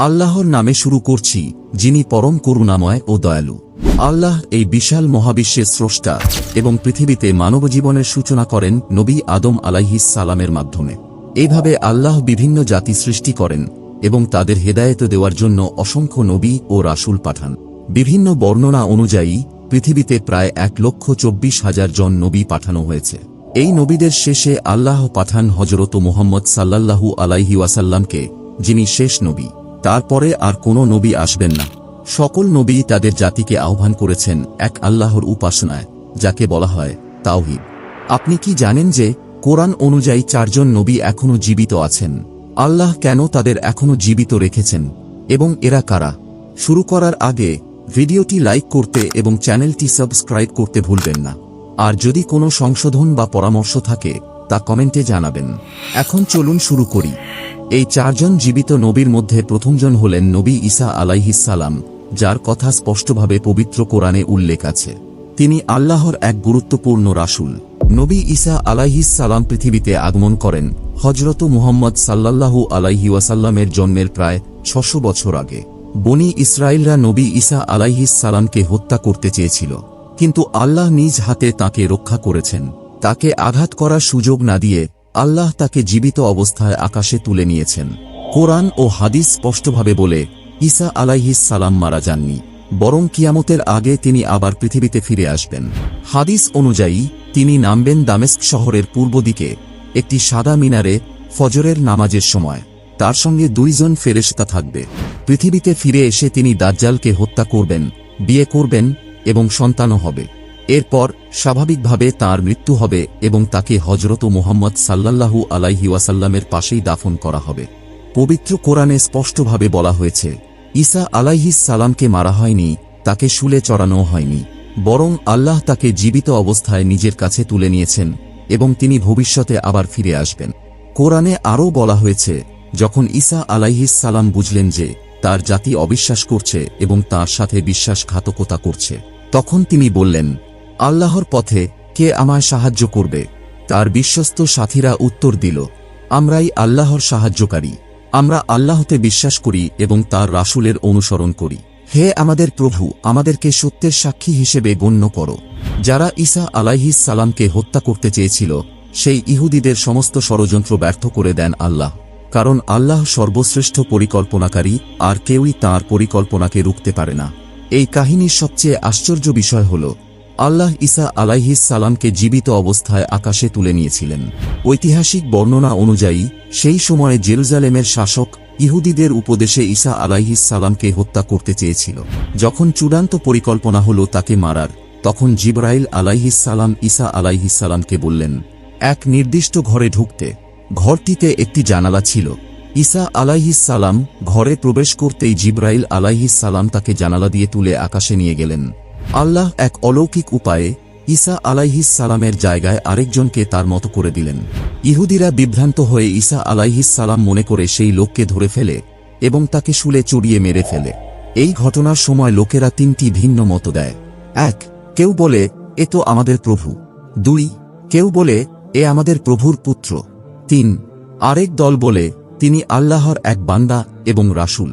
আল্লাহর নামে শুরু করছি, যিনি পরম করুণাময় ও দয়ালু। আল্লাহ এই বিশাল মহাবিশ্বের স্রষ্টা এবং পৃথিবীতে মানবজীবনের সূচনা করেন নবী আদম আলাইহিস সালামের মাধ্যমে। এইভাবে আল্লাহ বিভিন্ন জাতি সৃষ্টি করেন এবং তাদের হেদায়েত দেওয়ার জন্য অসংখ্য নবী ও রাসূল পাঠান। বিভিন্ন বর্ণনা অনুযায়ী পৃথিবীতে প্রায় 1,24,000 জন নবী পাঠানো হয়েছে। এই নবীদের শেষে আল্লাহ পাঠান হযরত মুহাম্মদ সাল্লাল্লাহু আলাইহি ওয়াসাল্লামকে, যিনি শেষ নবী। তারপরে আর কোনো নবী আসবেন না। সকল নবী তাদের জাতিকে আহ্বান করেছেন এক আল্লাহর উপাসনায়, যাকে বলা হয় তাওহীদ। আপনি কি জানেন যে কোরআন অনুযায়ী 4 জন নবী এখনও জীবিত আছেন? আল্লাহ কেন তাদের এখনও জীবিত রেখেছেন এবং এরা কারা? শুরু করার আগে ভিডিওটি লাইক করতে এবং চ্যানেলটি সাবস্ক্রাইব করতে ভুলবেন না। আর যদি কোনো সংশোধন বা পরামর্শ থাকে তা কমেন্টে জানাবেন। এখন চলুন শুরু করি। এই 4 জন জীবিত নবীর মধ্যে প্রথমজন হলেন নবী ঈসা আলাইহিস সালাম, যার কথা স্পষ্টভাবে পবিত্র কোরআনে উল্লেখ আছে। তিনি আল্লাহর এক গুরুত্বপূর্ণ রাসূল। নবী ঈসা আলাইহিস সালাম পৃথিবীতে আগমন করেন হযরত মুহাম্মদ সাল্লাল্লাহু আলাইহি ওয়াসাল্লামের জন্মের প্রায় 600 বছর আগে। বনী ইসরাইলরা নবী ঈসা আলাইহিস সালামকে হত্যা করতে চেয়েছিল, কিন্তু আল্লাহ নিজ হাতে তাকে রক্ষা করেছেন। তাকে আঘাত করার সুযোগ না দিয়ে আল্লাহ তাকে জীবিত অবস্থায় আকাশে তুলে নিয়েছেন। কোরআন ও হাদিস স্পষ্টভাবে বলে, ঈসা আলাইহিস সালাম মারা যাননি, বরং কিয়ামতের আগে তিনি আবার পৃথিবীতে ফিরে আসবেন। হাদিস অনুযায়ী তিনি নামবেন দামেস্ক শহরের পূর্ব দিকে একটি সাদা মিনারে ফজরের নামাজের সময়। তার সঙ্গে 2 জন ফেরেশতা থাকবে। পৃথিবীতে ফিরে এসে তিনি দাজ্জালকে হত্যা করবেন, বিয়ে করবেন এবং সন্তানও হবে। এরপর স্বাভাবিকভাবে তাঁর মৃত্যু হবে এবং তাকে হযরত মুহাম্মদ সাল্লাল্লাহু আলাইহি ওয়াসাল্লামের পাশেই দাফন করা হবে। পবিত্র কোরআনে স্পষ্টভাবে বলা হয়েছে, ঈসা আলাইহিস সালামকে মারা হয়নি, তাকে শুলে চড়ানো হয়নি, বরং আল্লাহ তাকে জীবিত অবস্থায় নিজের কাছে তুলে নিয়েছেন এবং তিনি ভবিষ্যতে আবার ফিরে আসবেন। কোরআনে আরও বলা হয়েছে, যখন ঈসা আলাইহিস সালাম বুঝলেন যে তার জাতি অবিশ্বাস করছে এবং তার সাথে বিশ্বাসঘাতকতা করছে, তখন তিনি বললেন, আল্লাহর পথে কে আমায় সাহায্য করবে? তার বিশ্বস্ত সাথীরা উত্তর দিল, আমরাই আল্লাহর সাহায্যকারী। আমরা আল্লাহতে বিশ্বাস করি এবং তার রাসূলের অনুসরণ করি। হে আমাদের প্রভু, আমাদেরকে সত্যের সাক্ষী হিসেবে গণ্য করো। যারা ঈসা আলাইহিস সালামকে হত্যা করতে চেয়েছিল, সেই ইহুদিদের সমস্ত ষড়যন্ত্র ব্যর্থ করে দেন আল্লাহ, কারণ আল্লাহ সর্বশ্রেষ্ঠ পরিকল্পনাকারী, আর কেউই তাঁর পরিকল্পনাকে রুখতে পারে না। এই কাহিনীর সবচেয়ে আশ্চর্য বিষয় হল, আল্লাহ ঈসা আলাইহিস সালামকে জীবিত অবস্থায় আকাশে তুলে নিয়েছিলেন। ঐতিহাসিক বর্ণনা অনুযায়ী সেই সময়ে জেরুজালেমের শাসক ইহুদিদের উপদেশে ঈসা আলাইহিস সালামকে হত্যা করতে চেয়েছিল। যখন চূড়ান্ত পরিকল্পনা হল তাকে মারার, তখন জিবরাইল আলাইহিস সালাম ঈসা আলাইহিস সালামকে বললেন এক নির্দিষ্ট ঘরে ঢুকতে। ঘরটিতে একটি জানালা ছিল। ঈসা আলাইহিস সালাম ঘরে প্রবেশ করতেই জিবরাইল আলাইহিস সালাম তাকে জানালা দিয়ে তুলে আকাশে নিয়ে গেলেন। আল্লাহ এক অলৌকিক উপায়ে ঈসা আলাইহিস সালামের জায়গায় আরেকজনকে তার মতো করে দিলেন। ইহুদিরা বিভ্রান্ত হয়ে ঈসা আলাইহিস সালাম মনে করে সেই লোককে ধরে ফেলে এবং তাকে শুলে চড়িয়ে মেরে ফেলে। এই ঘটনার সময় লোকেরা 3টি ভিন্ন মত দেয়। 1, কেউ বলে এ তো আমাদের প্রভু। 2, কেউ বলে এ আমাদের প্রভুর পুত্র। 3, আরেক দল বলে তিনি আল্লাহর এক বান্দা এবং রাসূল।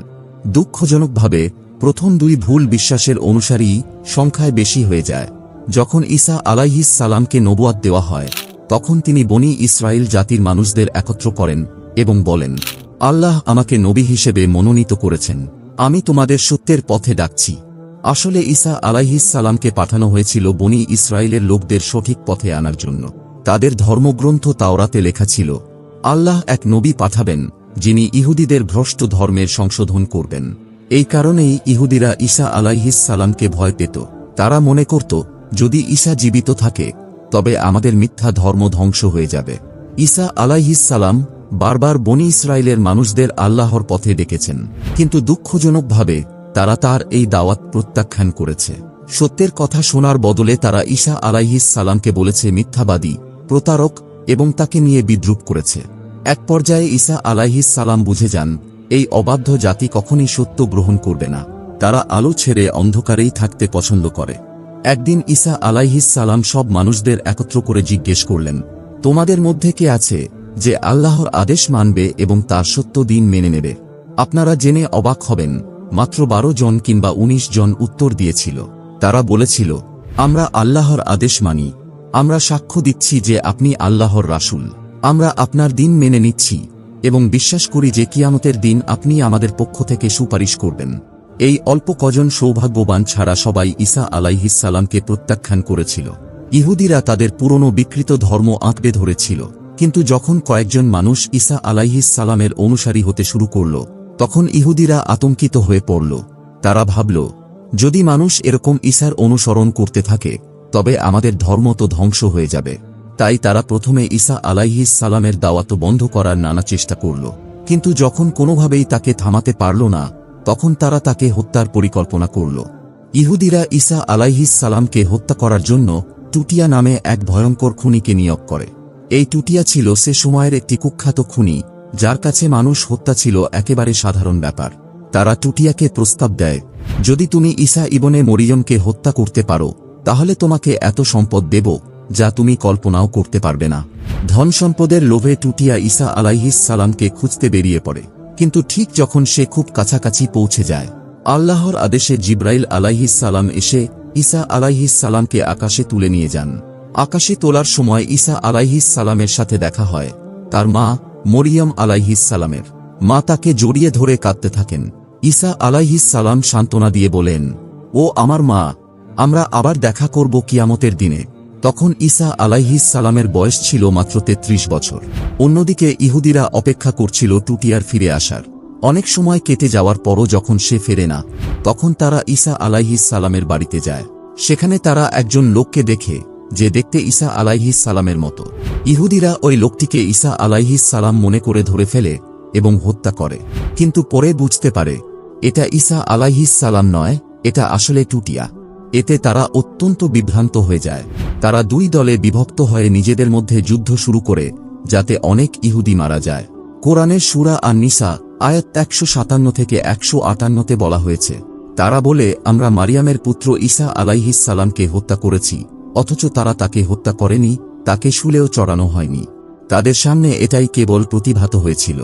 দুঃখজনকভাবে প্রথম 2 ভুল বিশ্বাসের অনুসারী সংখ্যায় বেশি হয়ে যায়। যখন ঈসা আলাইহিস সালামকে নবুয়াত দেওয়া হয়, তখন তিনি বনী ইসরাইল জাতির মানুষদের একত্র করেন এবং বলেন, আল্লাহ আমাকে নবী হিসেবে মনোনীত করেছেন, আমি তোমাদের সত্যের পথে ডাকছি। আসলে ঈসা আলাইহিস সালামকে পাঠানো হয়েছিল বনী ইসরাইলের লোকদের সঠিক পথে আনার জন্য। তাদের ধর্মগ্রন্থ তাওরাতে লেখা ছিল, আল্লাহ এক নবী পাঠাবেন যিনি ইহুদিদের ভ্রষ্ট ধর্মের সংশোধন করবেন। এই কারণেই ইহুদিরা ঈসা আলাইহিস সালামকে ভয় পেত। তারা মনে করত, যদি ঈসা জীবিত থাকে তবে আমাদের মিথ্যা ধর্ম ধ্বংস হয়ে যাবে। ঈসা আলাইহিস সালাম বারবার বনী ইসরাইলের মানুষদের আল্লাহর পথে ডেকেছেন, কিন্তু দুঃখজনকভাবে তারা তার এই দাওয়াত প্রত্যাখ্যান করেছে। সত্যের কথা শোনার বদলে তারা ঈসা আলাইহিস সালামকে বলেছে মিথ্যাবাদী, প্রতারক এবং তাকে নিয়ে বিদ্রূপ করেছে। এক পর্যায়ে ঈসা আলাইহিস সালাম বুঝে যান, এই অবাধ্য জাতি কখনই সত্য গ্রহণ করবে না। তারা আলো ছেড়ে অন্ধকারেই থাকতে পছন্দ করে। একদিন ঈসা আলাইহিস সালাম সব মানুষদের একত্র করে জিজ্ঞেস করলেন, তোমাদের মধ্যে কে আছে যে আল্লাহর আদেশ মানবে এবং তার সত্য দিন মেনে নেবে? আপনারা জেনে অবাক হবেন, মাত্র 12 জন কিংবা 19 জন উত্তর দিয়েছিল। তারা বলেছিল, আমরা আল্লাহর আদেশ মানি, আমরা সাক্ষ্য দিচ্ছি যে আপনি আল্লাহর রাসূল, আমরা আপনার দিন মেনে নিচ্ছি এবং বিশ্বাস করি যে কিয়ামতের দিন আপনি আমাদের পক্ষ থেকে সুপারিশ করবেন। এই অল্প কজন সৌভাগ্যবান ছাড়া সবাই ঈসা আলাইহিস সালামকে প্রত্যাখ্যান করেছিল। ইহুদিরা তাদের পুরনো বিকৃত ধর্ম আঁকড়ে ধরেছিল, কিন্তু যখন কয়েকজন মানুষ ঈসা আলাইহিস সালামের অনুসারী হতে শুরু করল, তখন ইহুদিরা আতঙ্কিত হয়ে পড়ল। তারা ভাবল, যদি মানুষ এরকম ঈসার অনুসরণ করতে থাকে তবে আমাদের ধর্ম তো ধ্বংস হয়ে যাবে। তাই তারা প্রথমে ঈসা আলাইহিস সালামের দাওয়াত বন্ধ করার নানা চেষ্টা করল, কিন্তু যখন কোনোভাবেই তাকে থামাতে পারল না, তখন তারা তাকে হত্যার পরিকল্পনা করল। ইহুদিরা ঈসা আলাইহিস সালামকে হত্যা করার জন্য টুটিয়া নামে এক ভয়ঙ্কর খুনিকে নিয়োগ করে। এই টুটিয়া ছিল সে সময়ের একটি কুখ্যাত খুনি, যার কাছে মানুষ হত্যা ছিল একেবারে সাধারণ ব্যাপার। তারা টুটিয়াকে প্রস্তাব দেয়, যদি তুমি ঈসা ইবনে মরিয়মকে হত্যা করতে পারো তাহলে তোমাকে এত সম্পদ দেব যা তুমি কল্পনাও করতে পারবে না। ধন সম্পদের লোভে টুটিয়া ঈসা আলাইহিস সালামকে খুঁজতে বেরিয়ে পড়ে, কিন্তু ঠিক যখন সে খুব কাছাকাছি পৌঁছে যায়, আল্লাহর আদেশে জিবরাইল আলাইহিস সালাম এসে ঈসা আলাইহিস সালামকে আকাশে তুলে নিয়ে যান। আকাশে তোলার সময় ঈসা আলাইহিস সালামের সাথে দেখা হয় তার মা মরিয়ম আলাইহিস সালামের। মা তাকে জড়িয়ে ধরে কাঁদতে থাকেন। ঈসা আলাইহিস সালাম সান্ত্বনা দিয়ে বলেন, ও আমার মা, আমরা আবার দেখা করব কিয়ামতের দিনে। তখন ঈসা আলাইহিস সালামের বয়স ছিল মাত্র 33 বছর। অন্যদিকে ইহুদিরা অপেক্ষা করছিল টুটিয়ার ফিরে আসার। অনেক সময় কেটে যাওয়ার পরও যখন সে ফেরে না, তখন তারা ঈসা আলাইহিস সালামের বাড়িতে যায়। সেখানে তারা একজন লোককে দেখে যে দেখতে ঈসা আলাইহিস সালামের মতো। ইহুদিরা ওই লোকটিকে ঈসা আলাইহিস সালাম মনে করে ধরে ফেলে এবং হত্যা করে, কিন্তু পরে বুঝতে পারে এটা ঈসা আলাইহিস সালাম নয়, এটা আসলে টুটিয়া। এতে তারা অত্যন্ত বিভ্রান্ত হয়ে যায়। তারা দুই দলে বিভক্ত হয়ে নিজেদের মধ্যে যুদ্ধ শুরু করে, যাতে অনেক ইহুদি মারা যায়। কোরআনের সূরা আন-নিসা আয়াত 157 থেকে 158তে বলা হয়েছে, তারা বলে, আমরা মারিয়ামের পুত্র ঈসা আলাইহিস সালামকে হত্যা করেছি, অথচ তারা তাকে হত্যা করেনি, তাকে শুলেও চড়ানো হয়নি। তাদের সামনে এটাই কেবল প্রতিভাত হয়েছিল।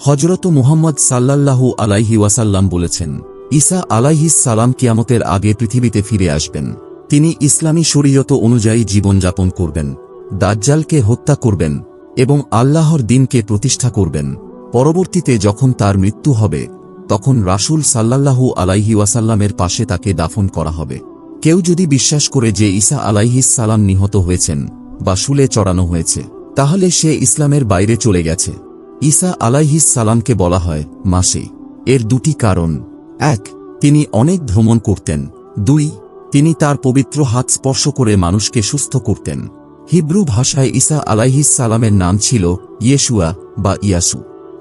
হযরত মুহাম্মদ সাল্লাল্লাহু আলাইহি ওয়াসাল্লাম বলেছেন, ঈসা আলাইহিস সালাম কিয়ামতের আগে পৃথিবীতে ফিরে আসবেন। তিনি ইসলামী শরীয়ত অনুযায়ী জীবনযাপন করবেন, দাজ্জালকে হত্যা করবেন এবং আল্লাহর দ্বীনকে প্রতিষ্ঠা করবেন। পরবর্তীতে যখন তার মৃত্যু হবে, তখন রাসূল সাল্লাল্লাহু আলাইহি ওয়াসাল্লামের পাশে তাকে দাফন করা হবে। কেউ যদি বিশ্বাস করে যে ঈসা আলাইহিস সালাম নিহত হয়েছেন বা শুলে চড়ানো হয়েছে, তাহলে সে ইসলামের বাইরে চলে গেছে। ঈসা আলাইহিস সালামকে বলা হয় মাসীহ। এর দুটি কারণ: 1, তিনি অনেক ভ্রমণ করতেন। 2, তিনি তার পবিত্র হাত স্পর্শ করে মানুষকে সুস্থ করতেন। হিব্রু ভাষায় ঈসা আলাইহিস সালামের নাম ছিল ইয়েশুয়া বা ইয়াসু।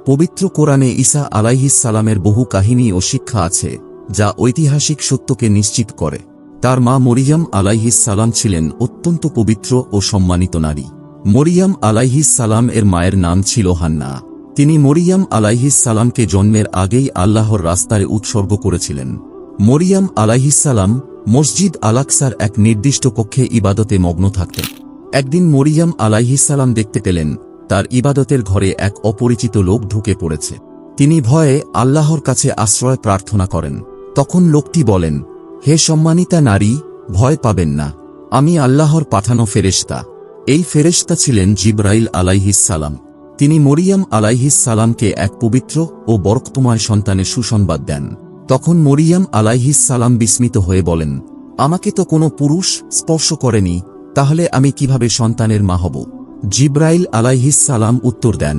পবিত্র কোরআনে ঈসা আলাইহিস সালামের বহু কাহিনী ও শিক্ষা আছে যা ঐতিহাসিক সত্যকে নিশ্চিত করে। তার মা মরিয়ম আলাইহিস সালাম ছিলেন অত্যন্ত পবিত্র ও সম্মানিত নারী। মরিয়ম আলাইহিস সালাম এর মায়ের নাম ছিল হান্না। তিনি মরিয়ম আলাইহিস সালামকে জন্মের আগেই আল্লাহর রাস্তায় উৎসর্গ করেছিলেন। মরিয়ম আলাইহিস সালাম মসজিদ আল-আকসার এক নির্দিষ্ট কক্ষে ইবাদতে মগ্ন থাকতেন। একদিন মরিয়ম আলাইহিস সালাম দেখতে পেলেন তার ইবাদতের ঘরে এক অপরিচিত লোক ঢুকে পড়েছে। তিনি ভয়ে আল্লাহর কাছে আশ্রয় প্রার্থনা করেন। তখন লোকটি বলেন, হে সম্মানিতা নারী, ভয় পাবেন না, আমি আল্লাহর পাঠানো ফেরেশতা। এই ফেরেশতা ছিলেন জিবরাইল আলাইহিস সালাম। তিনি মরিয়ম আলাইহিস সালামকে এক পবিত্র ও বরকতময় সন্তানের সুসংবাদ দেন। তখন মরিয়ম আলাইহিস সালাম বিস্মিত হয়ে বলেন, আমাকে তো কোনো পুরুষ স্পর্শ করেনি, তাহলে আমি কিভাবে সন্তানের মা হব? জিবরাইল আলাইহিস সালাম উত্তর দেন,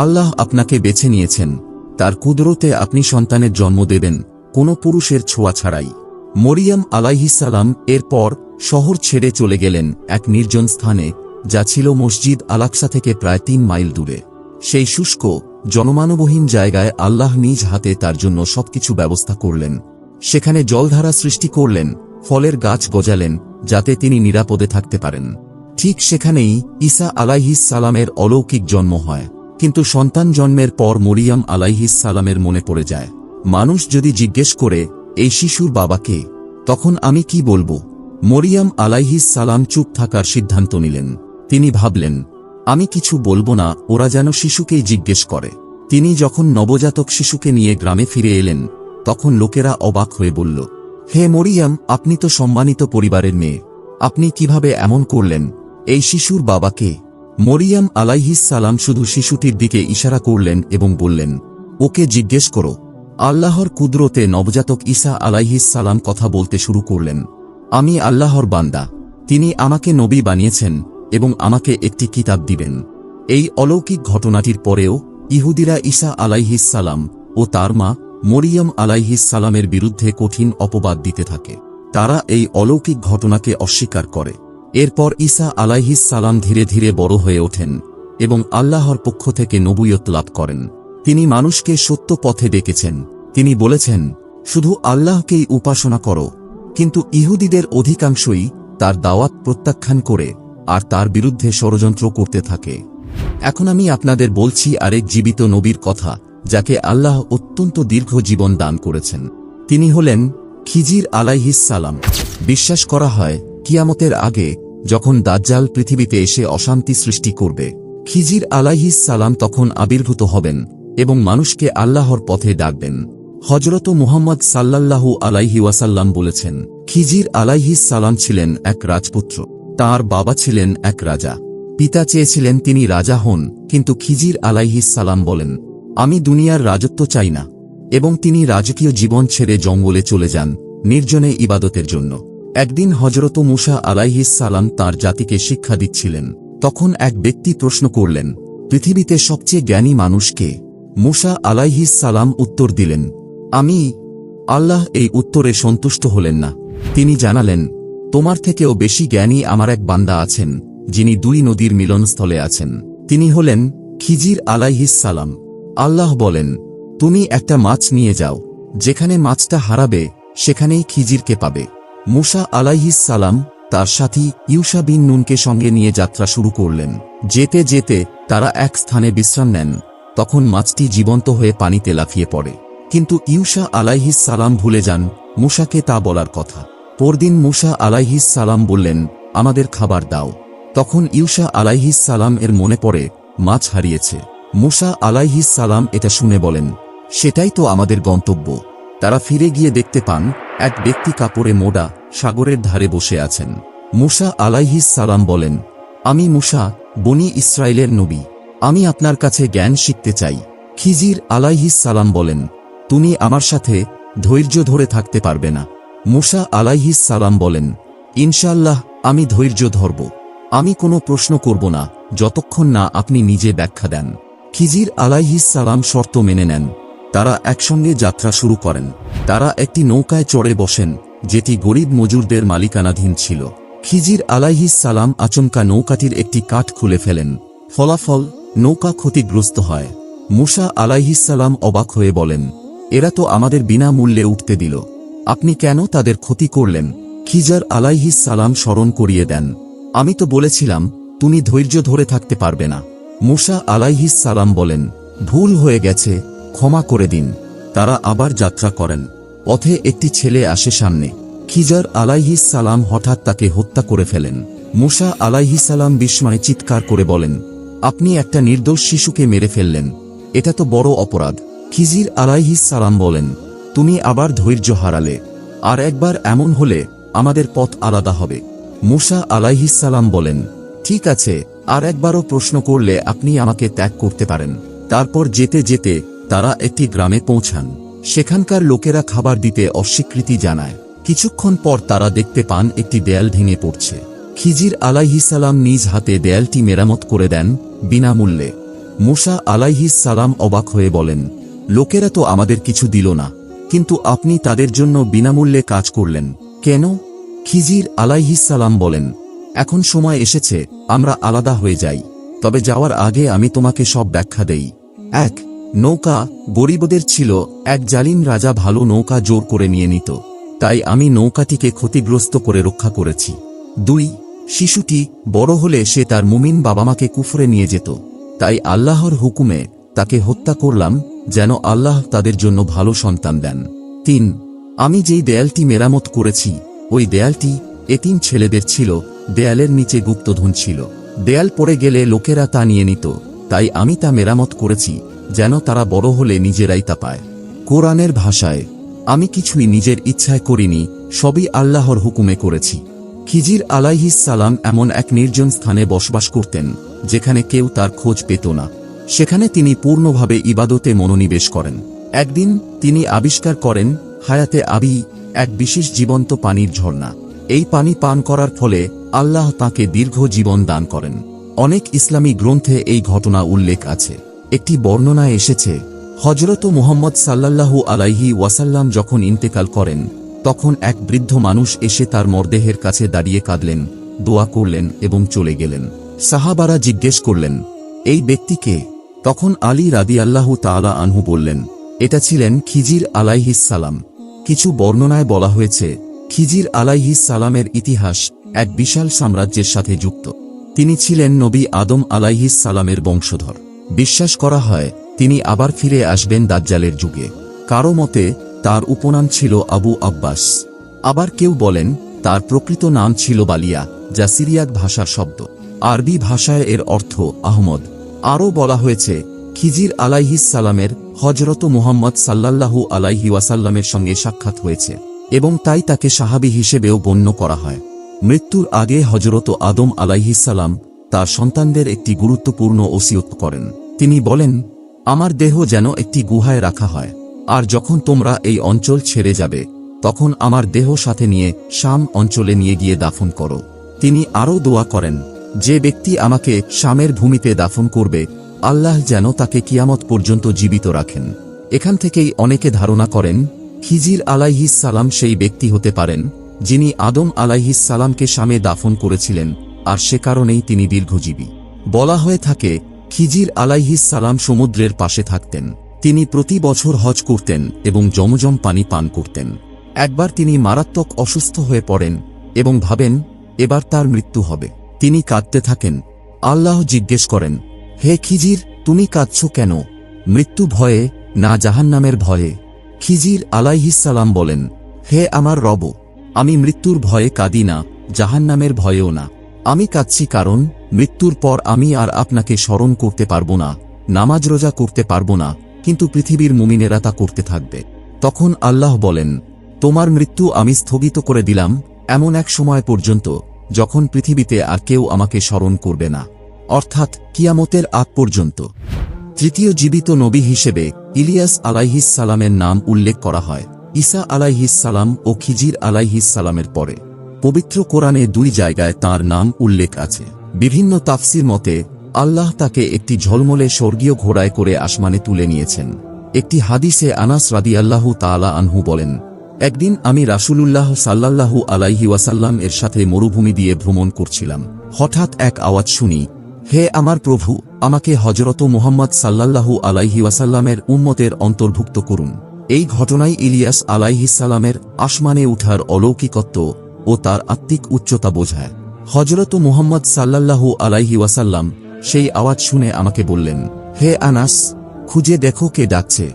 আল্লাহ আপনাকে বেছে নিয়েছেন, তার কুদরতে আপনি সন্তানের জন্ম দেবেন, কোনো পুরুষের ছোঁয়া ছাড়াই। মরিয়ম আলাইহিস সালাম এরপর শহর ছেড়ে চলে গেলেন এক নির্জন স্থানে, যা ছিল মসজিদ আল-আকসা থেকে প্রায় 3 মাইল দূরে। সেই শুষ্ক জনমানবহীন জায়গায় আল্লাহ নিজ হাতে তার জন্য সবকিছু ব্যবস্থা করলেন। সেখানে জলধারা সৃষ্টি করলেন, ফলের গাছ গজালেন, যাতে তিনি নিরাপদে থাকতে পারেন। ঠিক সেখানেই ঈসা আলাইহিস সালামের অলৌকিক জন্ম হয়। কিন্তু সন্তান জন্মের পর মরিয়ম আলাইহিস সালামের মনে পড়ে যায়, মানুষ যদি জিজ্ঞেস করে এই শিশুর বাবা কে, তখন আমি কি বলবো? মরিয়ম আলাইহিস সালাম চুপ থাকার সিদ্ধান্ত নিলেন। তিনি ভাবলেন, আমি কিছু বলবো না, ওরা যেন শিশুকেই জিজ্ঞেস করে। তিনি যখন নবজাতক শিশুকে নিয়ে গ্রামে ফিরে এলেন তখন লোকেরা অবাক হয়ে বলল, হে মরিয়াম, আপনি তো সম্মানিত পরিবারের মেয়ে, আপনি কিভাবে এমন করলেন? এই শিশুর বাবাকে? মরিয়াম আলাইহিস সালাম শুধু শিশুটির দিকে ইশারা করলেন এবং বললেন, ওকে জিজ্ঞেস করো। আল্লাহর কুদরতে নবজাতক ঈসা আলাইহিস সালাম কথা বলতে শুরু করলেন, আমি আল্লাহর বান্দা, তিনি আমাকে নবী বানিয়েছেন এবং আমাকে একটি কিতাব দিবেন। এই অলৌকিক ঘটনাটির পরেও ইহুদিরা ঈসা আলাইহিস সালাম ও তার মা মরিয়ম আলাইহিস সালামের বিরুদ্ধে কঠিন অপবাদ দিতে থাকে। তারা এই অলৌকিক ঘটনাকে অস্বীকার করে। এরপর ঈসা আলাইহিস সালাম ধীরে ধীরে বড় হয়ে ওঠেন এবং আল্লাহর পক্ষ থেকে নবুয়ত লাভ করেন। তিনি মানুষকে সত্য পথে ডেকেছেন। তিনি বলেছেন, শুধু আল্লাহকেই উপাসনা করো। কিন্তু ইহুদিদের অধিকাংশই তার দাওয়াত প্রত্যাখ্যান করে আর তার বিরুদ্ধে ষড়যন্ত্র করতে থাকে। এখন আমি আপনাদের বলছি আরেক জীবিত নবীর কথা, যাকে আল্লাহ অত্যন্ত দীর্ঘ জীবন দান করেছেন। তিনি হলেন খিজির আলাইহিস সালাম। বিশ্বাস করা হয় কিয়ামতের আগে যখন দাজ্জাল পৃথিবীতে এসে অশান্তি সৃষ্টি করবে, খিজির আলাইহিস সালাম তখন আবির্ভূত হবেন এবং মানুষকে আল্লাহর পথে ডাকবেন। হযরত মুহাম্মদ সাল্লাল্লাহু আলাইহি ওয়াসাল্লাম বলেছেন, খিজির আলাইহিস সালাম ছিলেন এক রাজপুত্র। তার বাবা ছিলেন এক রাজা। পিতা চেয়েছিলেন তিনি রাজা হন, কিন্তু খিজির আলাইহিস সালাম বলেন, আমি দুনিয়ার রাজত্ব চাই না, এবং তিনি রাজকীয় জীবন ছেড়ে জঙ্গলে চলে যান নির্জনে ইবাদতের জন্য। একদিন হযরত মূসা আলাইহিস সালাম তাঁর জাতিকে শিক্ষা দিচ্ছিলেন। তখন এক ব্যক্তি প্রশ্ন করলেন, পৃথিবীতে সবচেয়ে জ্ঞানী মানুষ কে? মূসা আলাইহিস সালাম উত্তর দিলেন, আমি। আল্লাহ এই উত্তরে সন্তুষ্ট হলেন না। তিনি জানালেন, তোমার থেকেও বেশি জ্ঞানী আমার এক বান্দা আছেন, যিনি দুই নদীর মিলনস্থলে আছেন। তিনি হলেন খিজির আলাইহিস সালাম। আল্লাহ বলেন, তুমি একটা মাছ নিয়ে যাও, যেখানে মাছটা হারাবে সেখানেই খিজিরকে পাবে। মূসা আলাইহিস সালাম তার সাথী ইউশা বিন নুনকে সঙ্গে নিয়ে যাত্রা শুরু করলেন। যেতে যেতে তারা এক স্থানে বিশ্রাম নেন। তখন মাছটি জীবন্ত হয়ে পানিতে লাফিয়ে পড়ে। কিন্তু ইউশা আলাইহিস সালাম ভুলে যান মূসাকে তা বলার কথা। পরদিন মূসা আলাইহিস সালাম বললেন, আমাদের খাবার দাও। তখন ইউশা আলাইহিস সালাম এর মনে পড়ে মাছ হারিয়েছে। মূসা আলাইহিস সালাম এটা শুনে বলেন, সেটাই তো আমাদের গন্তব্য। তারা ফিরে গিয়ে দেখতে পান এক ব্যক্তি কাপড়ে মোড়া সাগরের ধারে বসে আছেন। মূসা আলাইহিস সালাম বলেন, আমি মূসা, বনি ইসরায়েলের নবী, আমি আপনার কাছে জ্ঞান শিখতে চাই। খিজির আলাইহিস সালাম বলেন, তুমি আমার সাথে ধৈর্য ধরে থাকতে পারবে না। মূসা আলাইহিস সালাম বলেন, ইনশাআল্লাহ আমি ধৈর্য ধরব। আমি কোনো প্রশ্ন করব না যতক্ষণ না আপনি নিজে ব্যাখ্যা দেন। খিজির আলাইহিস সালাম শর্ত মেনে নেন। তারা একসঙ্গে যাত্রা শুরু করেন। তারা একটি নৌকায় চড়ে বসেন, যেটি গরিব মজুরদের মালিকানাধীন ছিল। খিজির আলাইহিস সালাম আচমকা নৌকাটির একটি কাঠ খুলে ফেলেন। ফলাফল, নৌকা ক্ষতিগ্রস্ত হয়। মূসা আলাইহিস সালাম অবাক হয়ে বলেন, এরা তো আমাদের বিনা মূল্যে উঠতে দিল, আপনি কেন তাদের ক্ষতি করলেন? খিজার আলাইহিস সালাম স্মরণ করিয়ে দেন, আমি তো বলেছিলাম তুমি ধৈর্য ধরে থাকতে পারবে না। মূসা আলাইহিস সালাম বলেন, ভুল হয়ে গেছে, ক্ষমা করে দিন। তারা আবার যাত্রা করেন। পথে একটি ছেলে আসে সামনে। খিজার আলাইহিস সালাম হঠাৎ তাকে হত্যা করে ফেলেন। মূসা আলাইহিস সালাম বিস্ময়ে চিৎকার করে বলেন, আপনি একটা নির্দোষ শিশুকে মেরে ফেললেন, এটা তো বড় অপরাধ। খিজির আলাইহিস সালাম বলেন, তুমি আবার ধৈর্য হারালে, আর একবার এমন হলে আমাদের পথ আলাদা হবে। মূসা আলাইহিস সালাম বলেন, ঠিক আছে, আর একবারও প্রশ্ন করলে আপনি আমাকে ত্যাগ করতে পারেন। তারপর যেতে যেতে তারা একটি গ্রামে পৌঁছান। সেখানকার লোকেরা খাবার দিতে অস্বীকৃতি জানায়। কিছুক্ষণ পর তারা দেখতে পান একটি দেয়াল ভেঙে পড়ছে। খিজির আলাইহিস সালাম নিজ হাতে দেয়ালটি মেরামত করে দেন বিনামূল্যে। মূসা আলাইহিস সালাম অবাক হয়ে বলেন, লোকেরা তো আমাদের কিছু দিল না, কিন্তু আপনি তাদের জন্য বিনামূল্যে কাজ করলেন কেন? খিজির আলাইহিস সালাম বলেন, এখন সময় এসেছে আমরা আলাদা হয়ে যাই, তবে যাওয়ার আগে আমি তোমাকে সব ব্যাখ্যা দেই। 1. নৌকা গরিবদের ছিল। এক জালিম রাজা ভালো নৌকা জোর করে নিয়ে নিত, তাই আমি নৌকাটিকে ক্ষতিগ্রস্ত করে রক্ষা করেছি। 2. শিশুটি বড় হলে সে তার মুমিন বাবামাকে কুফরে নিয়ে যেত, তাই আল্লাহর হুকুমে তাকে হত্যা করলাম যেন আল্লাহ তাদের জন্য ভালো সন্তান দেন। 3. আমি যেই দেয়ালটি মেরামত করেছি ওই দেয়ালটি এতিম ছেলেদের ছিল। দেয়ালের নিচে গুপ্তধন ছিল। দেয়াল পড়ে গেলে লোকেরা তা নিয়ে নিত, তাই আমি তা মেরামত করেছি যেন তারা বড় হলে নিজেরাই তা পায়। কোরআনের ভাষায়, আমি কিছুই নিজের ইচ্ছায় করিনি, সবই আল্লাহর হুকুমে করেছি। খিজির আলাইহিস সালাম এমন এক নির্জন স্থানে বসবাস করতেন যেখানে কেউ তার খোঁজ পেত না। সেখানে তিনি পূর্ণভাবে ইবাদতে মনোনিবেশ করেন। একদিন তিনি আবিষ্কার করেন হায়াতে আবি, এক বিশেষ জীবন্ত পানির ঝর্ণা। এই পানি পান করার ফলে আল্লাহ তাকে দীর্ঘ জীবন দান করেন। অনেক ইসলামী গ্রন্থে এই ঘটনা উল্লেখ আছে। একটি বর্ণনায় এসেছে, হযরত মুহাম্মদ সাল্লাল্লাহু আলাইহি ওয়াসাল্লাম যখন ইন্তেকাল করেন, তখন এক বৃদ্ধ মানুষ এসে তার মরদেহের কাছে দাঁড়িয়ে কাঁদলেন, দোয়া করলেন এবং চলে গেলেন। সাহাবারা জিজ্ঞেস করলেন, এই ব্যক্তিকে? তখন আলী রাদিয়াল্লাহু তাআলা আনহু বললেন, এটা ছিলেন খিজির আলাইহিস সালাম। কিছু বর্ণনায় বলা হয়েছে, খিজির আলাইহিস সালামের ইতিহাস এক বিশাল সাম্রাজ্যের সাথে যুক্ত। তিনি ছিলেন নবী আদম আলাইহিস সালামের বংশধর। বিশ্বাস করা হয় তিনি আবার ফিরে আসবেন দাজ্জালের যুগে। কারো মতে তার উপনাম ছিল আবু আব্বাস। আবার কেউ বলেন তার প্রকৃত নাম ছিল বালিয়া, যা সিরিয়াক ভাষার শব্দ। আরবি ভাষায় এর অর্থ আহমদ। আরও বলা হয়েছে খিজির আলাইহিস সালামের হযরত মুহাম্মদ সাল্লাল্লাহু আলাইহি ওয়াসাল্লামের সঙ্গে সাক্ষাৎ হয়েছে এবং তাই তাকে সাহাবী হিসেবেও গণ্য করা হয়। মৃত্যুর আগে হযরত আদম আলাইহিস সালাম তার সন্তানদের একটি গুরুত্বপূর্ণ ওসিয়ত করেন। তিনি বলেন, আমার দেহ যেন একটি গুহায় রাখা হয়, আর যখন তোমরা এই অঞ্চল ছেড়ে যাবে তখন আমার দেহ সাথে নিয়ে শাম অঞ্চলে নিয়ে গিয়ে দাফন করো। তিনি আরও দোয়া করেন, যে ব্যক্তি আমাকে শামের ভূমিতে দাফন করবে, আল্লাহ যেন তাকে কিয়ামত পর্যন্ত জীবিত রাখেন। এখান থেকেই অনেকে ধারণা করেন খিজির আলাইহিস সালাম সেই ব্যক্তি হতে পারেন যিনি আদম আলাইহিস সালামকে শামে দাফন করেছিলেন, আর সে কারণেই তিনি দীর্ঘজীবী। বলা হয়ে থাকে খিজির আলাইহিস সালাম সমুদ্রের পাশে থাকতেন। তিনি প্রতি বছর হজ করতেন এবং জমজম পানি পান করতেন। একবার তিনি মারাত্মক অসুস্থ হয়ে পড়েন এবং ভাবেন এবার তার মৃত্যু হবে। তিনি কাঁদতে থাকেন। আল্লাহ জিজ্ঞেস করেন, হে খিজির, তুমি কাঁদছ কেন? মৃত্যু ভয়ে না জাহান্নামের ভয়ে? খিজির আলাইহিস সালাম বলেন, হে আমার রব, আমি মৃত্যুর ভয়ে কাঁদি না, জাহান্নামের ভয়েও না। আমি কাঁদছি কারণ মৃত্যুর পর আমি আর আপনাকে স্মরণ করতে পারব না, নামাজ রোজা করতে পারব না, কিন্তু পৃথিবীর মুমিনেরা তা করতে থাকবে। তখন আল্লাহ বলেন, তোমার মৃত্যু আমি স্থগিত করে দিলাম এমন এক সময় পর্যন্ত যখন পৃথিবীতে আর কেউ আমাকে স্মরণ করবে না, অর্থাৎ কিয়ামতের আগ পর্যন্ত। তৃতীয় জীবিত নবী হিসেবে ইলিয়াস আলাইহিস সালামের নাম উল্লেখ করা হয় ঈসা আলাইহিস সালাম ও খিজির আলাইহিস সালামের পরে। পবিত্র কোরআনে দুই জায়গায় তার নাম উল্লেখ আছে। বিভিন্ন তাফসির মতে আল্লাহ তাকে একটি ঝলমলে স্বর্গীয় ঘোড়ায় করে আসমানে তুলে নিয়েছেন। একটি হাদিসে আনাস রাদিয়াল্লাহু তাআলা আনহু বলেন, একদিন আমি রাসূলুল্লাহ সাল্লাল্লাহু আলাইহি ওয়াসাল্লাম এর সাথে মরুভূমি দিয়ে ভ্রমণ করছিলাম। হঠাৎ এক আওয়াজ শুনি, হে আমার প্রভু, আমাকে হযরত মুহাম্মদ সাল্লাল্লাহু আলাইহি ওয়াসাল্লামের উম্মতের অন্তর্ভুক্ত করুন। এই ঘটনায় ইলিয়াস আলাইহিস সালামের আসমানে উঠার অলৌকিকত্ব ও তার আত্মিক উচ্চতা বোঝায়। হযরত মুহাম্মদ সাল্লাল্লাহু আলাইহি ওয়াসাল্লাম সেই আওয়াজ শুনে আমাকে বললেন, হে আনাস, খুঁজে দেখো কে ডাকছে।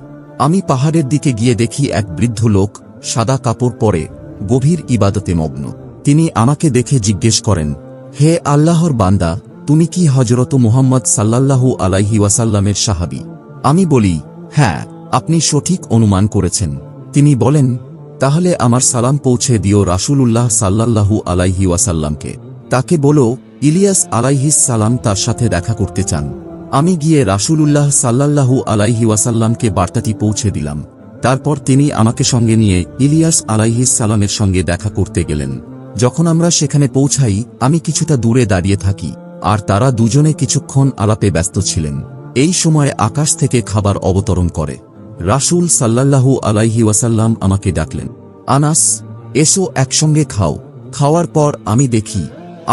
আমি পাহাড়ের দিকে গিয়ে দেখি এক বৃদ্ধ লোক সাদা কাপড় পরে গভীর ইবাদতে মগ্ন। তিনি আমাকে দেখে জিজ্ঞেস করেন, হে আল্লাহর বান্দা, তুমি কি হযরত মুহাম্মদ সাল্লাল্লাহু আলাইহি ওয়াসাল্লামের সাহাবী? আমি বলি, হ্যাঁ, আপনি সঠিক অনুমান করেছেন। তিনি বলেন, তাহলে আমার সালাম পৌঁছে দিও রাসূলুল্লাহ সাল্লাল্লাহু আলাইহি ওয়াসাল্লামকে। তাকে বলো ইলিয়াস আলাইহিস সালাম তার সাথে দেখা করতে চান। আমি গিয়ে রাসূলুল্লাহ সাল্লাল্লাহু আলাইহি ওয়াসাল্লামকে বার্তাটি পৌঁছে দিলাম। তারপর তিনি আমাকে সঙ্গে নিয়ে ইলিয়াস আলাইহিস সালামের সঙ্গে দেখা করতে গেলেন। যখন আমরা সেখানে পৌঁছাই, আমি কিছুটা দূরে দাঁড়িয়ে থাকি, আর তারা দুজনে কিছুক্ষণ আলাপে ব্যস্ত ছিলেন। এই সময় আকাশ থেকে খাবার অবতরণ করে। রাসূল সাল্লাল্লাহু আলাইহি ওয়াসাল্লাম আমাকে ডাকলেন, আনাস, এসো একসঙ্গে খাও। খাওয়ার পর আমি দেখি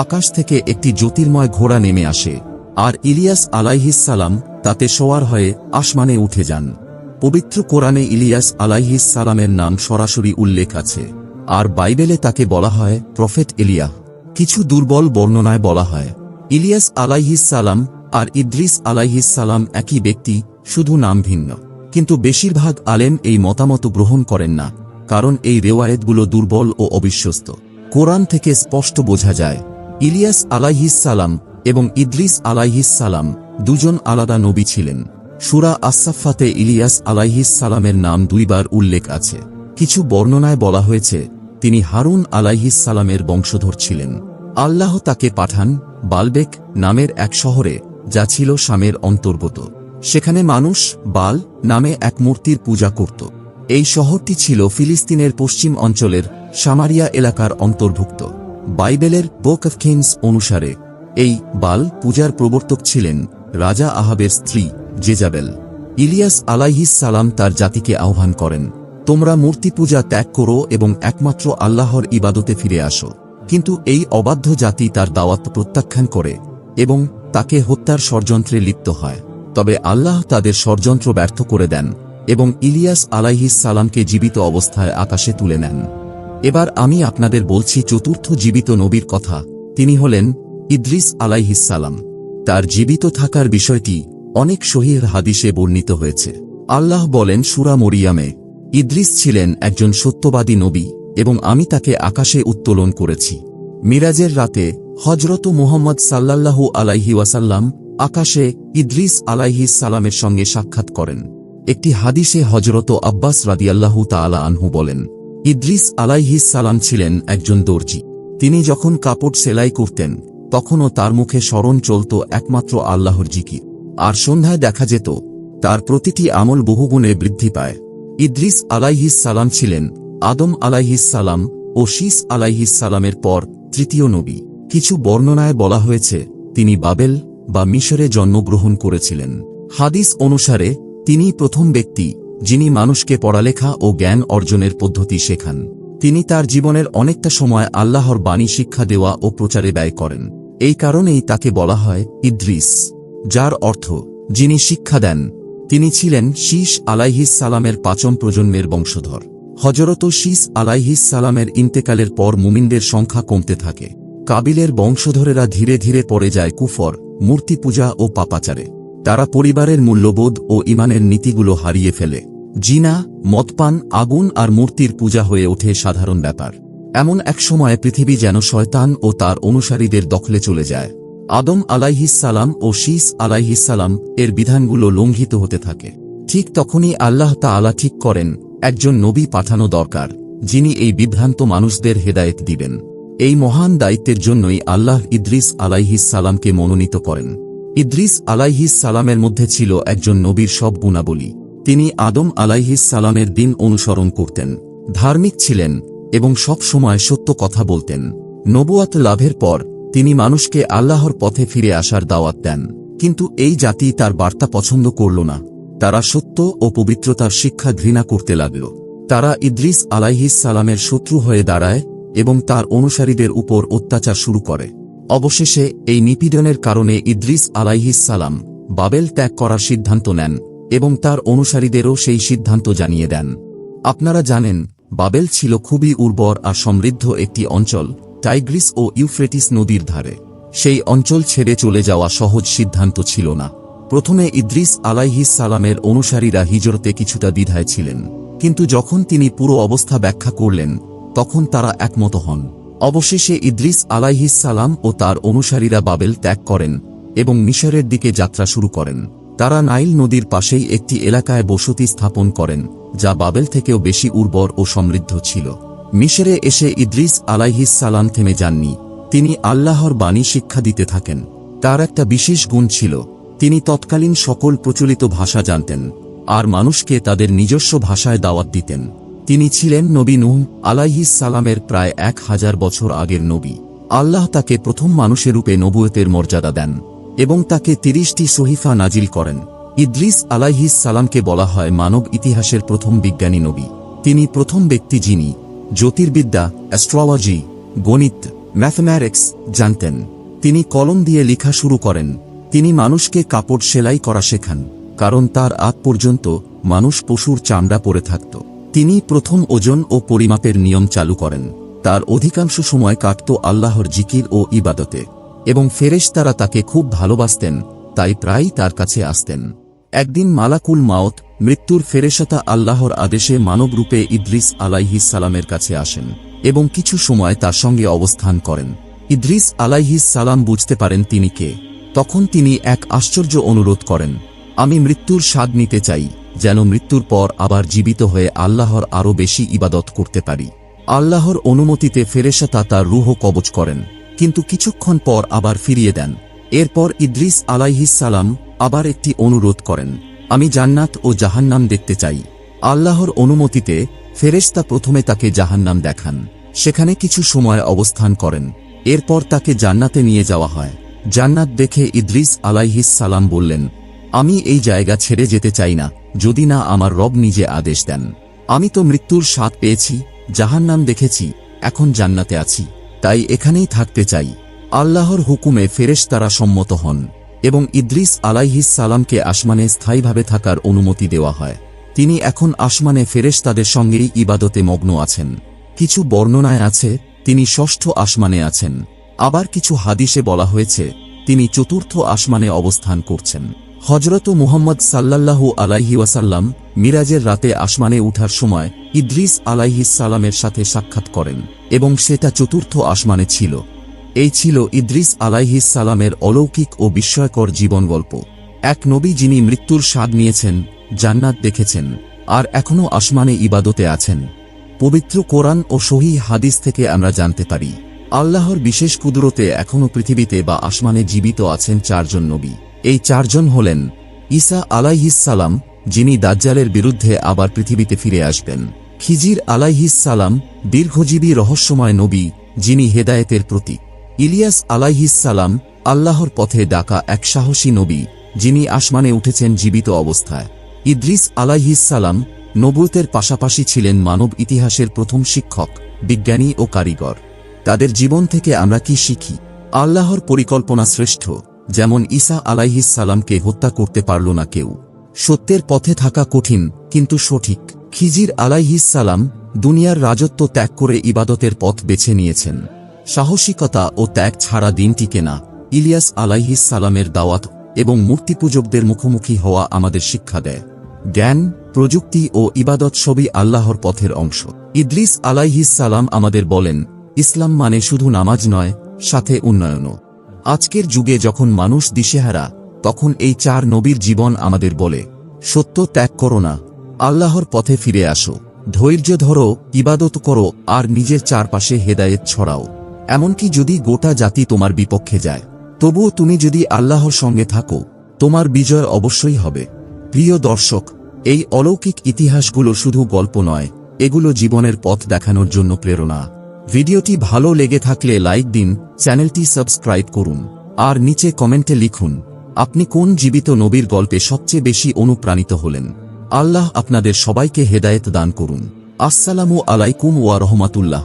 আকাশ থেকে একটি জ্যোতির্ময় ঘোড়া নেমে আসে, আর ইলিয়াস আলাইহিস সালাম তাতে সওয়ার হয়ে আসমানে উঠে যান। পবিত্র কোরআনে ইলিয়াস আলাইহিস সালামের নাম সরাসরি উল্লেখ আছে, আর বাইবেলে তাকে বলা হয় প্রফেট এলিয়াহ। কিছু দুর্বল বর্ণনায় বলা হয় ইলিয়াস আলাইহিস সালাম আর ইদ্রিস আলাইহিস সালাম একই ব্যক্তি, শুধু নাম ভিন্ন। কিন্তু বেশিরভাগ আলেম এই মতামত গ্রহণ করেন না, কারণ এই রেওয়ায়েতগুলো দুর্বল ও অবিশ্বস্ত। কোরআন থেকে স্পষ্ট বোঝা যায় ইলিয়াস আলাইহিস সালাম এবং ইদ্রিস আলাইহিস সালাম দুজন আলাদা নবী ছিলেন। সূরা আস-সাফফাতে ইলিয়াস আলাইহিস সালামের নাম 2 বার উল্লেখ আছে। কিছু বর্ণনায় বলা হয়েছে তিনি হারুন আলাইহিস সালামের বংশধর ছিলেন। আল্লাহ তাকে পাঠান বালবেক নামের এক শহরে, যা ছিল শামের অন্তর্গত। সেখানে মানুষ বাল নামে এক মূর্তির পূজা করত। এই শহরটি ছিল ফিলিস্তিনের পশ্চিম অঞ্চলের সামারিয়া এলাকার অন্তর্ভুক্ত। বাইবেলের বুক অফ কিংস অনুসারে এই বাল পূজার প্রবর্তক ছিলেন রাজা আহাবের স্ত্রী জেজাবেল। ইলিয়াস আলাইহিস সালাম তার জাতিকে আহ্বান করেন, তোমরা মূর্তি পূজা ত্যাগ করো এবং একমাত্র আল্লাহর ইবাদতে ফিরে আসো। কিন্তু এই অবাধ্য জাতি তার দাওয়াত প্রত্যাখ্যান করে এবং তাকে হত্যার ষড়যন্ত্রে লিপ্ত হয়। তবে আল্লাহ তাদের ষড়যন্ত্র ব্যর্থ করে দেন এবং ইলিয়াস আলাইহিস সালামকে জীবিত অবস্থায় আকাশে তুলে নেন। এবার আমি আপনাদের বলছি চতুর্থ জীবিত নবীর কথা। তিনি হলেন ইদ্রিস আলাইহিস সালাম। তার জীবিত থাকার বিষয়টি অনেক সহিহ হাদিসে বর্ণিত হয়েছে। আল্লাহ বলেন সূরা মরিয়ামে, ইদ্রিস ছিলেন একজন সত্যবাদী নবী এবং আমি তাকে আকাশে উত্তোলন করেছি। মিরাজের রাতে হযরত মুহাম্মদ সাল্লাল্লাহু আলাইহি ওয়াসাল্লাম আকাশে ইদ্রিস আলাইহিস সালামের সঙ্গে সাক্ষাৎ করেন। একটি হাদিসে হযরত আব্বাস রাদিয়াল্লাহু তাআলা আনহু বলেন, ইদ্রিস আলাইহিস সালাম ছিলেন একজন দর্জি। তিনি যখন কাপড় সেলাই করতেন তখনও তার মুখে স্মরণ চলত একমাত্র আল্লাহর জিকির। আর সন্ধ্যায় দেখা যেত তার প্রতিটি আমল বহুগুণে বৃদ্ধি পায়। ইদ্রিস আলাইহিস সালাম ছিলেন আদম আলাইহিস সালাম ও শীস আলাইহিস সালামের পর তৃতীয় নবী। কিছু বর্ণনায় বলা হয়েছে তিনি বাবেল বা মিশরে জন্মগ্রহণ করেছিলেন। হাদিস অনুসারে তিনি প্রথম ব্যক্তি যিনি মানুষকে পড়ালেখা ও জ্ঞান অর্জনের পদ্ধতি শেখান। তিনি তার জীবনের অনেকটা সময় আল্লাহর বাণী শিক্ষা দেওয়া ও প্রচারে ব্যয় করেন। এই কারণেই তাকে বলা হয় ইদ্রিস, যার অর্থ যিনি শিক্ষা দেন। তিনি ছিলেন শীস আলাইহিস সালামের ৫ম প্রজন্মের বংশধর। হযরত শীস আলাইহিস সালামের ইন্তেকালের পর মুমিনদের সংখ্যা কমতে থাকে। কাবিলের বংশধরেরা ধীরে ধীরে পড়ে যায় কুফর, মূর্তি পূজা ও পাপাচারে। তারা পরিবারের মূল্যবোধ ও ঈমানের নীতিগুলো হারিয়ে ফেলে। জিনা, মদপান, আগুন আর মূর্তির পূজা হয়ে ওঠে সাধারণ ব্যাপার। এমন এক সময়ে পৃথিবী যেন শয়তান ও তার অনুসারীদের দখলে চলে যায়। আদম আলাইহিস সালাম ও শীস আলাইহিস সালাম এর বিধানগুলো লঙ্ঘিত হতে থাকে। ঠিক তখনই আল্লাহ তাআলা ঠিক করেন একজন নবী পাঠানো দরকার, যিনি এই বিভ্রান্ত মানুষদের হেদায়েত দিবেন। এই মহান দায়িত্বের জন্যই আল্লাহ ইদ্রিস আলাইহিস সালামকে মনোনীত করেন। ইদ্রিস আলাইহিস সালামের মধ্যে ছিল একজন নবীর সব গুণাবলী। তিনি আদম আলাইহিস সালামের দিন অনুসরণ করতেন, ধার্মিক ছিলেন এবং সব সময় সত্য কথা বলতেন। নবুয়াত লাভের পর তিনি মানুষকে আল্লাহর পথে ফিরে আসার দাওয়াত দেন। কিন্তু এই জাতি তার বার্তা পছন্দ করল না। তারা সত্য ও পবিত্রতার শিক্ষা ঘৃণা করতে লাগল। তারা ইদ্রিস আলাইহিস সালামের শত্রু হয়ে দাঁড়ায় এবং তার অনুসারীদের উপর অত্যাচার শুরু করে। অবশেষে এই নিপীড়নের কারণে ইদ্রিস আলাইহিস সালাম বাবেল ত্যাগ করার সিদ্ধান্ত নেন এবং তার অনুসারীদেরও সেই সিদ্ধান্ত জানিয়ে দেন। আপনারা জানেন বাবেল ছিল খুবই উর্বর আর সমৃদ্ধ একটি অঞ্চল, টাইগ্রিস ও ইউফ্রেটিস নদীর ধারে। সেই অঞ্চল ছেড়ে চলে যাওয়া সহজ সিদ্ধান্ত ছিল না। প্রথমে ইদ্রিস আলাইহিস সালামের অনুসারীরা হিজরতে কিছুটা দ্বিধায় ছিলেন, কিন্তু যখন তিনি পুরো অবস্থা ব্যাখ্যা করলেন তখন তারা একমত হন। অবশেষে ইদ্রিস আলাইহিস সালাম ও তার অনুসারীরা বাবেল ত্যাগ করেন এবং মিশরের দিকে যাত্রা শুরু করেন। তারা নাইল নদীর পাশেই একটি এলাকায় বসতি স্থাপন করেন, যা বাবেল থেকেও বেশি উর্বর ও সমৃদ্ধ ছিল। মিশরে এসে ইদ্রিস আলাইহিস সালাম থেমে যাননি। তিনি আল্লাহর বাণী শিক্ষা দিতে থাকেন। তার একটা বিশেষ গুণ ছিল, তিনি তৎকালীন সকল প্রচলিত ভাষা জানতেন আর মানুষকে তাদের নিজস্ব ভাষায় দাওয়াত দিতেন। তিনি ছিলেন নবী নূহ আলাইহিস সালামের প্রায় 1000 বছর আগের নবী। আল্লাহ তাকে প্রথম মানুষের রূপে নবুয়তের মর্যাদা দেন এবং তাকে 30টি সহিফা নাজিল করেন। ইদ্রিস আলাইহিস সালামকে বলা হয় মানব ইতিহাসের প্রথম বিজ্ঞানী নবী। তিনি প্রথম ব্যক্তি যিনি জ্যোতির্বিদ্যা, অ্যাস্ট্রোলজি, গণিত, ম্যাথমেটিক্স জানতেন। তিনি কলম দিয়ে লেখা শুরু করেন। তিনি মানুষকে কাপড় সেলাই করা শেখান, কারণ তার আগ পর্যন্ত মানুষ পশুর চামড়া পরে থাকত। তিনি প্রথম ওজন ও পরিমাপের নিয়ম চালু করেন। তার অধিকাংশ সময় কাটত আল্লাহর জিকির ও ইবাদতে এবং ফেরেশতারা তাকে খুব ভালোবাসতেন, তাই প্রায়ই তার কাছে আসতেন। একদিন মালাকুল মাউত, মৃত্যুর ফেরেশতা আল্লাহর আদেশে মানব রূপে ইদ্রিস আলাইহিস সালামের কাছে আসেন এবং কিছু সময় তার সঙ্গে অবস্থান করেন। ইদ্রিস আলাইহিস সালাম বুঝতে পারেন তিনি কে। তখন তিনি এক আশ্চর্য অনুরোধ করেন, আমি মৃত্যুর স্বাদ নিতে চাই, যেন মৃত্যুর পর আবার জীবিত হয়ে আল্লাহর আরও বেশি ইবাদত করতে পারি। আল্লাহর অনুমতিতে ফেরেশতা তার রূহ কবজ করেন, কিন্তু কিছুক্ষণ পর আবার ফিরিয়ে দেন। এরপর ইদ্রিস আলাইহিস সালাম আবার একটি অনুরোধ করেন, আমি জান্নাত ও জাহান্নাম দেখতে চাই। আল্লাহর অনুমতিতে ফেরেশতা প্রথমে তাকে জাহান্নাম দেখান, সেখানে কিছু সময় অবস্থান করেন। এরপর তাকে জান্নাতে নিয়ে যাওয়া হয়। জান্নাত দেখে ইদ্রিস আলাইহিস সালাম বললেন, আমি এই জায়গা ছেড়ে যেতে চাই না, যদি না আমার রব নিজে আদেশ দেন। আমি তো মৃত্যুর স্বাদ পেয়েছি, জাহান্নাম দেখেছি, এখন জান্নাতে আছি, তাই এখানেই থাকতে চাই। আল্লাহর হুকুমে ফেরেশতারা সম্মত হন এবং ইদ্রিস আলাইহিস সালামকে আসমানে স্থায়ীভাবে থাকার অনুমতি দেওয়া হয়। তিনি এখন আসমানে ফেরেশতাদের সঙ্গেই ইবাদতে মগ্ন আছেন। কিছু বর্ণনায় আছে তিনি ষষ্ঠ আসমানে আছেন, আবার কিছু হাদিসে বলা হয়েছে তিনি চতুর্থ আসমানে অবস্থান করছেন। হযরত মুহাম্মদ সাল্লাল্লাহু আলাইহি ওয়াসাল্লাম মিরাজের রাতে আসমানে উঠার সময় ইদ্রিস আলাইহিস সালামের সাথে সাক্ষাৎ করেন এবং সেটা চতুর্থ আসমানে ছিল। এই ছিল ইদ্রিস আলাইহিস সালামের অলৌকিক ও বিস্ময়কর জীবন গল্প। এক নবী যিনি মৃত্যুর স্বাদ নিয়েছেন, জান্নাত দেখেছেন, আর এখনও আসমানে ইবাদতে আছেন। পবিত্র কোরআন ও সহিহ হাদিস থেকে আমরা জানতে পারি আল্লাহর বিশেষ কুদরতে এখনও পৃথিবীতে বা আসমানে জীবিত আছেন চারজন নবী। এই চারজন হলেন ঈসা আলাইহিস সালাম, যিনি দাজ্জালের বিরুদ্ধে আবার পৃথিবীতে ফিরে আসবেন; খিজির আলাইহিস সালাম, দীর্ঘজীবী রহস্যময় নবী, যিনি হেদায়েতের প্রতীক; ইলিয়াস আলাইহিস সালাম, আল্লাহর পথে ডাকা এক সাহসী নবী, যিনি আসমানে উঠেছেন জীবিত অবস্থায়; ইদ্রিস আলাইহিস সালাম নবুয়তের পাশাপাশি ছিলেন মানব ইতিহাসের প্রথম শিক্ষক, বিজ্ঞানী ও কারিগর। তাদের জীবন থেকে আমরা কি শিখি? আল্লাহর পরিকল্পনা শ্রেষ্ঠ। যেমন ঈসা আলাইহিস সালামকে হত্যা করতে পারল না কেউ। সত্যের পথে থাকা কঠিন, কিন্তু সঠিক। খিজির আলাইহিস সালাম দুনিয়ার রাজত্ব ত্যাগ করে ইবাদতের পথ বেছে নিয়েছেন। সাহসিকতা ও ত্যাগ ছাড়া দিন টিকে না। ইলিয়াস আলাইহিস সালামের দাওয়াত এবং মূর্তিপূজকদের মুখোমুখি হওয়া আমাদের শিক্ষা দেয়। জ্ঞান, প্রযুক্তি ও ইবাদত সবই আল্লাহর পথের অংশ। ইদ্রিস আলাইহিস সালাম আমাদের বলেন, ইসলাম মানে শুধু নামাজ নয়, সাথে উন্নয়নও। আজকের যুগে যখন মানুষ দিশেহারা, তখন এই চার নবীর জীবন আমাদের বলে, সত্য ত্যাগ করো না, আল্লাহর পথে ফিরে আসো, ধৈর্য ধরো, ইবাদত করো, আর নিজের চারপাশে হেদায়েত ছড়াও। এমনকি যদি গোটা জাতি তোমার বিপক্ষে যায়, তবুও তুমি যদি আল্লাহর সঙ্গে থাকো, তোমার বিজয় অবশ্যই হবে। প্রিয় দর্শক, এই অলৌকিক ইতিহাসগুলো শুধু গল্প নয়, এগুলো জীবনের পথ দেখানোর জন্য প্রেরণা। ভিডিওটি ভালো লেগে থাকলে লাইক দিন, চ্যানেলটি সাবস্ক্রাইব করুন, আর নিচে কমেন্টে লিখুন আপনি কোন জীবিত নবীর গল্পে সবচেয়ে বেশি অনুপ্রাণিত হলেন। আল্লাহ আপনাদের সবাইকে হেদায়েত দান করুন। আসসালামু আলাইকুম ওয়া রাহমাতুল্লাহ।